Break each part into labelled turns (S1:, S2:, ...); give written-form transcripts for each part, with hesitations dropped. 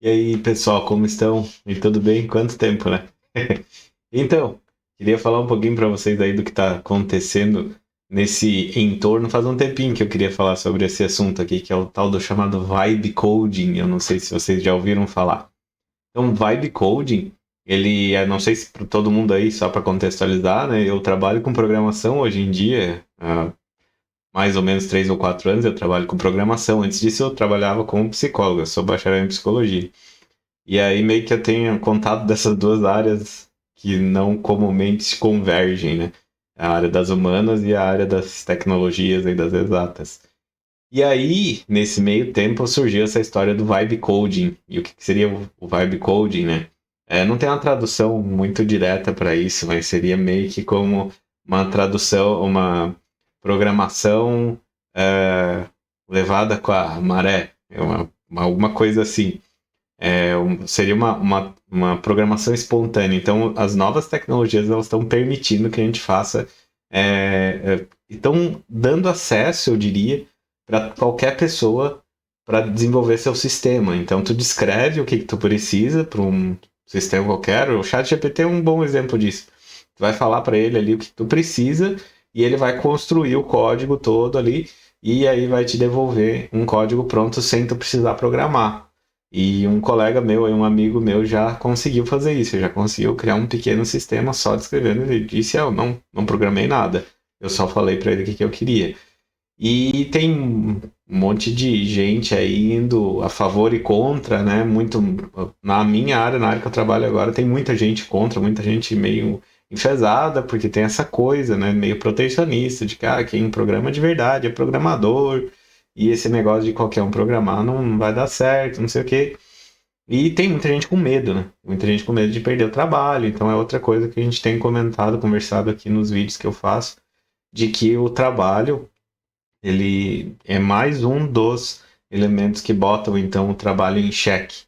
S1: E aí, pessoal, como estão? E tudo bem? Quanto tempo, né? Então, queria falar um pouquinho para vocês aí do que está acontecendo nesse entorno. Faz um tempinho que eu queria falar sobre esse assunto aqui, que é o tal do chamado vibe coding. Eu não sei se vocês já ouviram falar. Então, vibe coding, não sei se para todo mundo aí, só para contextualizar, né? Eu trabalho com programação hoje em dia, há mais ou menos 3 ou 4 anos eu trabalho com programação. Antes disso, eu trabalhava como psicólogo, eu sou bacharel em psicologia. E aí meio que eu tenho contato dessas duas áreas que não comumente se convergem, né? A área das humanas e a área das tecnologias e das exatas. E aí, nesse meio tempo, surgiu essa história do vibe coding. E o que seria o vibe coding, né? Não tem uma tradução muito direta para isso, mas seria meio que como uma tradução, uma programação é, levada com a maré. Alguma coisa assim. Seria uma programação espontânea. Então, as novas tecnologias elas estão permitindo que a gente faça, estão dando acesso, eu diria, para qualquer pessoa para desenvolver seu sistema. Então, tu descreve o que tu precisa para um sistema qualquer. O ChatGPT é um bom exemplo disso. Tu vai falar para ele ali o que tu precisa e ele vai construir o código todo ali e aí vai te devolver um código pronto sem tu precisar programar. E um colega meu, um amigo meu, já conseguiu fazer isso, já conseguiu criar um pequeno sistema só descrevendo. Ele disse: eu não programei nada, eu só falei para ele o que eu queria. E tem um monte de gente aí indo a favor e contra, né? Muito na minha área, na área que eu trabalho agora, tem muita gente contra, muita gente meio enfesada, porque tem essa coisa, né? Meio protecionista, de que quem programa de verdade é programador, e esse negócio de qualquer um programar não vai dar certo, não sei o quê. E tem muita gente com medo, né? Muita gente com medo de perder o trabalho. Então é outra coisa que a gente tem comentado, conversado aqui nos vídeos que eu faço, de que o trabalho ele é mais um dos elementos que botam então o trabalho em xeque.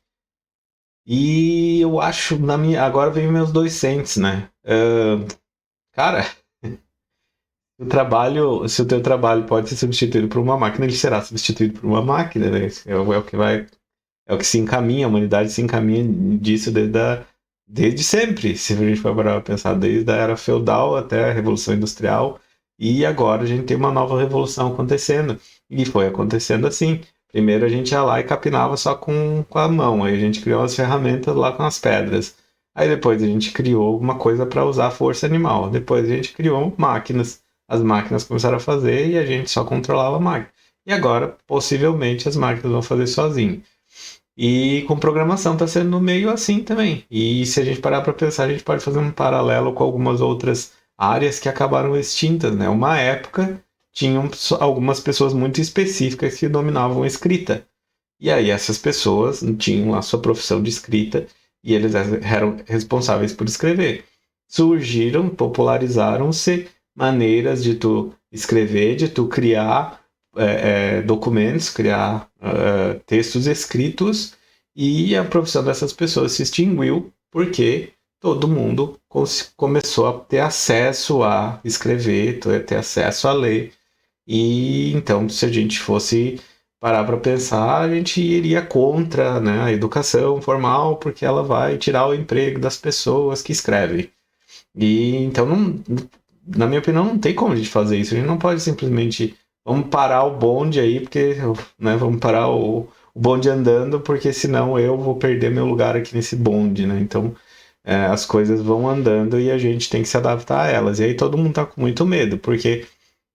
S1: E eu acho, agora vem meus 2 cents, né? Cara, se o teu trabalho pode ser substituído por uma máquina, ele será substituído por uma máquina, né? É o que se encaminha, a humanidade se encaminha disso desde sempre. Se a gente for parar para pensar, desde a era feudal até a Revolução Industrial, e agora a gente tem uma nova revolução acontecendo. E foi acontecendo assim. Primeiro a gente ia lá e capinava só com a mão, aí a gente criou as ferramentas lá com as pedras. Aí depois a gente criou alguma coisa para usar a força animal. Depois a gente criou máquinas. As máquinas começaram a fazer e a gente só controlava a máquina. E agora, possivelmente, as máquinas vão fazer sozinho. E com programação está sendo meio assim também. E se a gente parar para pensar, a gente pode fazer um paralelo com algumas outras áreas que acabaram extintas, né? Uma época tinham algumas pessoas muito específicas que dominavam a escrita. E aí essas pessoas tinham a sua profissão de escrita e eles eram responsáveis por escrever. Surgiram, popularizaram-se maneiras de tu escrever, de tu criar documentos, criar textos escritos, e a profissão dessas pessoas se extinguiu porque todo mundo começou a ter acesso a escrever, ter acesso a ler. E então, se a gente fosse parar para pensar, a gente iria contra, né, a educação formal, porque ela vai tirar o emprego das pessoas que escrevem. E então, na minha opinião, não tem como a gente fazer isso. A gente não pode simplesmente vamos parar o bonde aí, porque, né, vamos parar o bonde andando, porque senão eu vou perder meu lugar aqui nesse bonde, né? Então, as coisas vão andando e a gente tem que se adaptar a elas. E aí todo mundo tá com muito medo, porque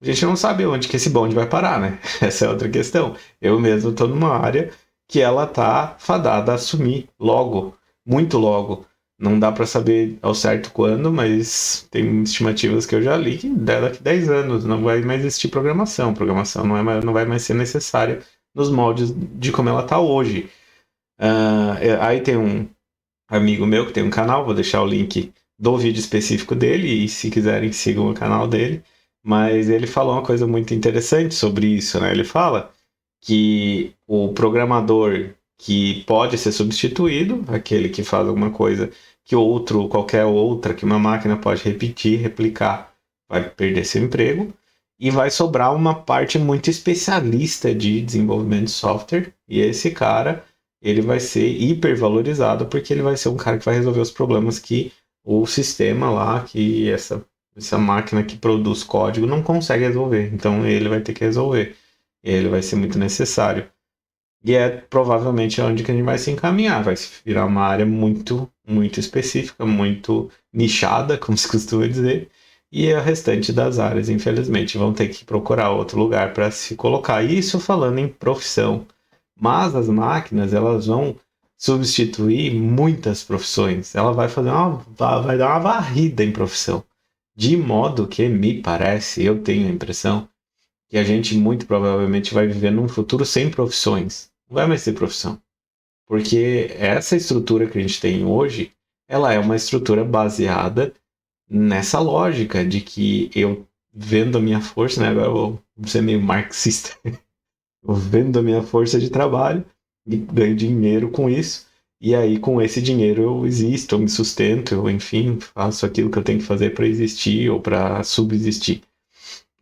S1: a gente não sabe onde que esse bonde vai parar, né? Essa é outra questão. Eu mesmo estou numa área que ela tá fadada a sumir logo, muito logo. Não dá para saber ao certo quando, mas tem estimativas que eu já li que daqui a 10 anos não vai mais existir programação. Programação não vai mais ser necessária nos moldes de como ela está hoje. Aí tem um amigo meu que tem um canal, vou deixar o link do vídeo específico dele, e se quiserem sigam o canal dele. Mas ele falou uma coisa muito interessante sobre isso, né? Ele fala que o programador que pode ser substituído, aquele que faz alguma coisa que qualquer outra, que uma máquina pode repetir, replicar, vai perder seu emprego, e vai sobrar uma parte muito especialista de desenvolvimento de software, e esse cara ele vai ser hipervalorizado porque ele vai ser um cara que vai resolver os problemas que o sistema lá, que essa máquina que produz código não consegue resolver. Então ele vai ter que resolver. Ele vai ser muito necessário. E é provavelmente onde que a gente vai se encaminhar. Vai se virar uma área muito, muito específica, muito nichada, como se costuma dizer. E o restante das áreas, infelizmente, vão ter que procurar outro lugar para se colocar. Isso falando em profissão. Mas as máquinas, elas vão substituir muitas profissões. Ela vai vai dar uma varrida em profissão. De modo que, me parece, eu tenho a impressão, que a gente muito provavelmente vai viver num futuro sem profissões. Não vai mais ter profissão. Porque essa estrutura que a gente tem hoje, ela é uma estrutura baseada nessa lógica de que eu vendo a minha força, né? Agora eu vou ser meio marxista. Eu vendo a minha força de trabalho e ganho dinheiro com isso. E aí, com esse dinheiro, eu existo, eu me sustento, eu, enfim, faço aquilo que eu tenho que fazer para existir ou para subsistir.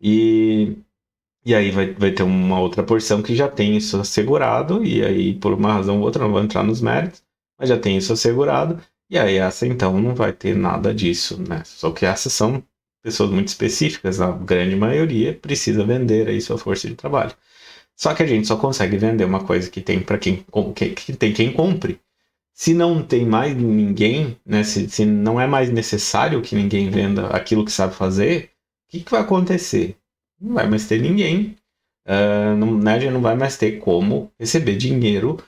S1: E aí vai ter uma outra porção que já tem isso assegurado, e aí, por uma razão ou outra, não vou entrar nos méritos, mas já tem isso assegurado, e aí essa então não vai ter nada disso, né? Só que essas são pessoas muito específicas, a grande maioria precisa vender aí sua força de trabalho. Só que a gente só consegue vender uma coisa que tem para que tem quem compre. Se não tem mais ninguém, né? Se não é mais necessário que ninguém venda aquilo que sabe fazer, o que vai acontecer? Não vai mais ter ninguém. Né, a gente não vai mais ter como receber dinheiro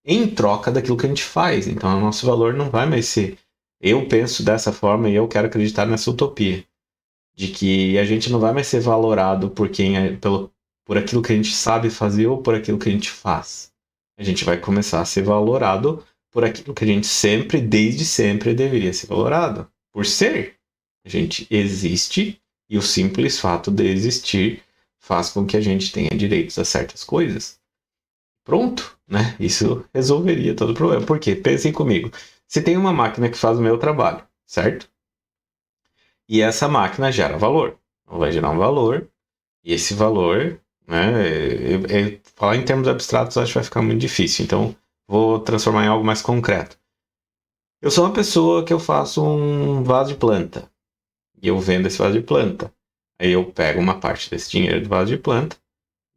S1: em troca daquilo que a gente faz. Então, o nosso valor não vai mais ser. Eu penso dessa forma e eu quero acreditar nessa utopia. De que a gente não vai mais ser valorado por por aquilo que a gente sabe fazer ou por aquilo que a gente faz. A gente vai começar a ser valorado por aquilo que a gente sempre, desde sempre, deveria ser valorado. Por ser. A gente existe e o simples fato de existir faz com que a gente tenha direitos a certas coisas. Pronto, né? Isso resolveria todo o problema. Por quê? Pensem comigo. Se tem uma máquina que faz o meu trabalho, certo? E essa máquina gera valor. Ela vai gerar um valor, e esse valor, né? Falar em termos abstratos acho que vai ficar muito difícil. Então, vou transformar em algo mais concreto. Eu sou uma pessoa que eu faço um vaso de planta. E eu vendo esse vaso de planta. Aí eu pego uma parte desse dinheiro do vaso de planta,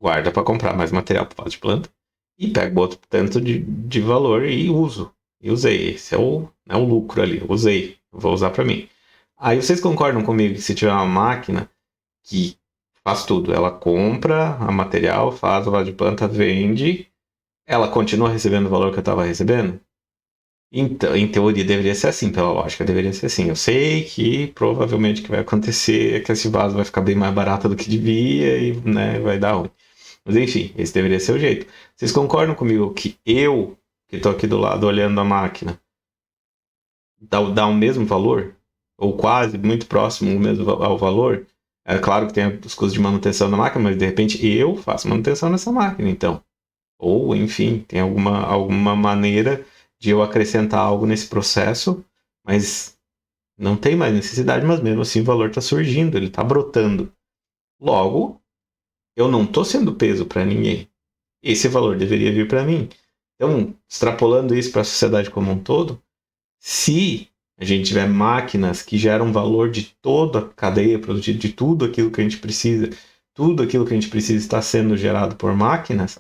S1: guardo para comprar mais material para o vaso de planta, e pego outro tanto de valor e uso. E usei. Esse é o lucro ali. Eu usei. Vou usar para mim. Aí vocês concordam comigo que se tiver uma máquina que faz tudo, ela compra a material, faz o vaso de planta, vende, ela continua recebendo o valor que eu estava recebendo? Então, em teoria deveria ser assim, pela lógica deveria ser assim. Eu sei que provavelmente o que vai acontecer é que esse vaso vai ficar bem mais barato do que devia e, né, vai dar ruim. Mas enfim, esse deveria ser o jeito. Vocês concordam comigo que eu, que estou aqui do lado olhando a máquina, dá o mesmo valor? Ou quase, muito próximo ao valor? É claro que tem os custos de manutenção da máquina, mas de repente eu faço manutenção nessa máquina, então. Ou, enfim, tem alguma maneira de eu acrescentar algo nesse processo, mas não tem mais necessidade, mas mesmo assim o valor está surgindo, ele está brotando. Logo, eu não estou sendo peso para ninguém. Esse valor deveria vir para mim. Então, extrapolando isso para a sociedade como um todo, se a gente tiver máquinas que geram valor de toda a cadeia produtiva, de tudo aquilo que a gente precisa, tudo aquilo que a gente precisa está sendo gerado por máquinas,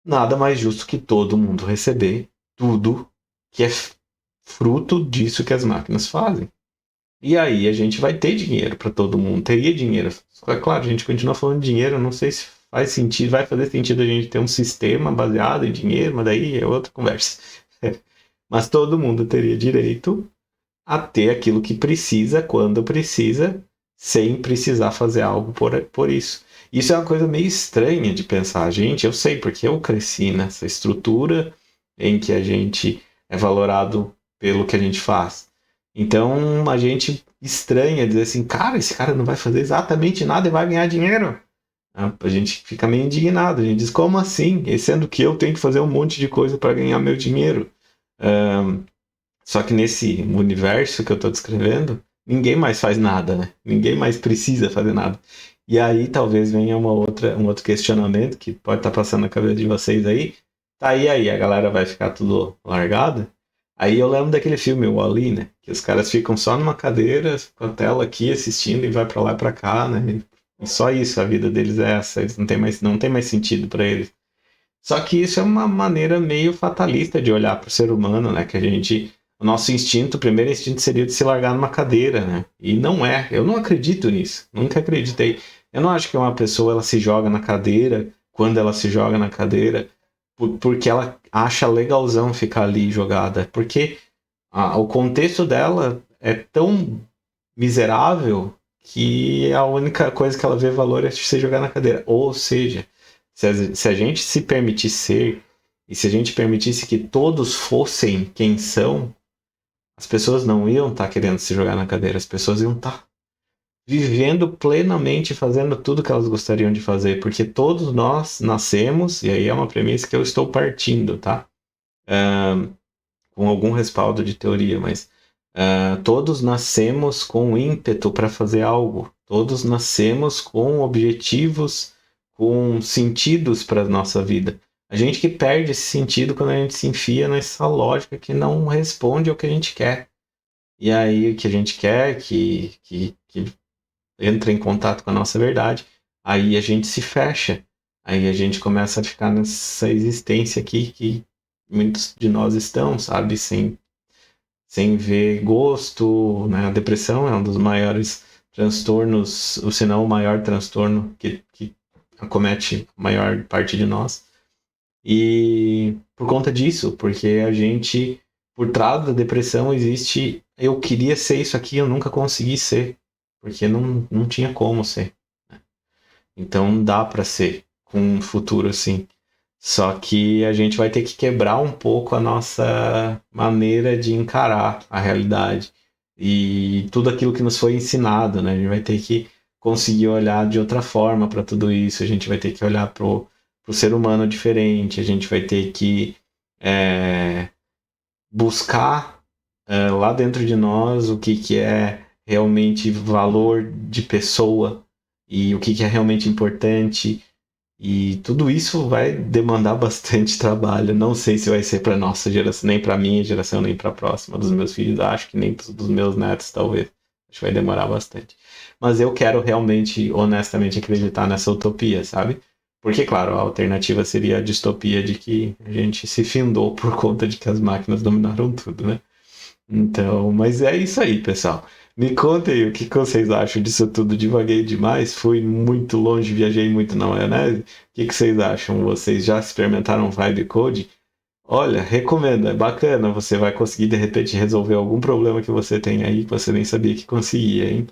S1: nada mais justo que todo mundo receber tudo que é fruto disso que as máquinas fazem. E aí a gente vai ter dinheiro para todo mundo, teria dinheiro. É claro, a gente continua falando de dinheiro, não sei se faz sentido, vai fazer sentido a gente ter um sistema baseado em dinheiro, mas daí é outra conversa. Mas todo mundo teria direito a ter aquilo que precisa, quando precisa, sem precisar fazer algo por isso. Isso é uma coisa meio estranha de pensar. Gente, eu sei, porque eu cresci nessa estrutura em que a gente é valorado pelo que a gente faz. Então, a gente estranha dizer assim, cara, esse cara não vai fazer exatamente nada e vai ganhar dinheiro. A gente fica meio indignado. A gente diz, como assim? E sendo que eu tenho que fazer um monte de coisa para ganhar meu dinheiro. Só que nesse universo que eu estou descrevendo, ninguém mais faz nada, né? Ninguém mais precisa fazer nada. E aí talvez venha um outro questionamento que pode estar passando na cabeça de vocês aí. Tá, e aí? A galera vai ficar tudo largada? Aí eu lembro daquele filme, o Wall-E, né? Que os caras ficam só numa cadeira, com a tela aqui, assistindo e vai pra lá e pra cá, né? E só isso, a vida deles é essa. Eles não tem mais sentido pra eles. Só que isso é uma maneira meio fatalista de olhar pro ser humano, né? Que a gente... O nosso instinto, o primeiro instinto seria de se largar numa cadeira, né? E não é. Eu não acredito nisso. Nunca acreditei. Eu não acho que uma pessoa ela se joga na cadeira, quando ela se joga na cadeira, porque ela acha legalzão ficar ali jogada. Porque o contexto dela é tão miserável que a única coisa que ela vê valor é se jogar na cadeira. Ou seja, se a gente se permitisse ser, e se a gente permitisse que todos fossem quem são, as pessoas não iam estar querendo se jogar na cadeira, as pessoas iam estar vivendo plenamente, fazendo tudo que elas gostariam de fazer, porque todos nós nascemos, e aí é uma premissa que eu estou partindo, tá? Com algum respaldo de teoria, mas todos nascemos com ímpeto para fazer algo, todos nascemos com objetivos, com sentidos para a nossa vida. A gente que perde esse sentido quando a gente se enfia nessa lógica que não responde ao que a gente quer. E aí o que a gente quer, que entra em contato com a nossa verdade, aí a gente se fecha. Aí a gente começa a ficar nessa existência aqui que muitos de nós estão, sabe? Sem ver gosto, né? A depressão é um dos maiores transtornos, ou se não o maior transtorno que acomete a maior parte de nós. E por conta disso, porque a gente, por trás da depressão existe, eu queria ser isso aqui, eu nunca consegui ser, porque não tinha como ser. Então dá para ser com um futuro assim. Só que a gente vai ter que quebrar um pouco a nossa maneira de encarar a realidade e tudo aquilo que nos foi ensinado, né? A gente vai ter que conseguir olhar de outra forma para tudo isso. A gente vai ter que olhar pro ser humano diferente. A gente vai ter que buscar lá dentro de nós o que é realmente valor de pessoa e o que é realmente importante. E tudo isso vai demandar bastante trabalho. Não sei se vai ser para nossa geração, nem para minha geração, nem para a próxima dos meus filhos. Acho que nem dos meus netos, talvez. Acho que vai demorar bastante. Mas eu quero realmente, honestamente, acreditar nessa utopia, sabe? Porque, claro, a alternativa seria a distopia de que a gente se findou por conta de que as máquinas dominaram tudo, né? Então, mas é isso aí, pessoal. Me contem aí o que vocês acham disso tudo. Divaguei demais, fui muito longe, viajei muito na maionese. O que vocês acham? Vocês já experimentaram Vibe Code? Olha, recomendo, é bacana. Você vai conseguir de repente resolver algum problema que você tem aí que você nem sabia que conseguia, hein?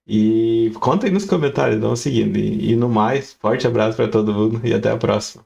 S1: E contem nos comentários, dão seguindo. E no mais, forte abraço para todo mundo e até a próxima.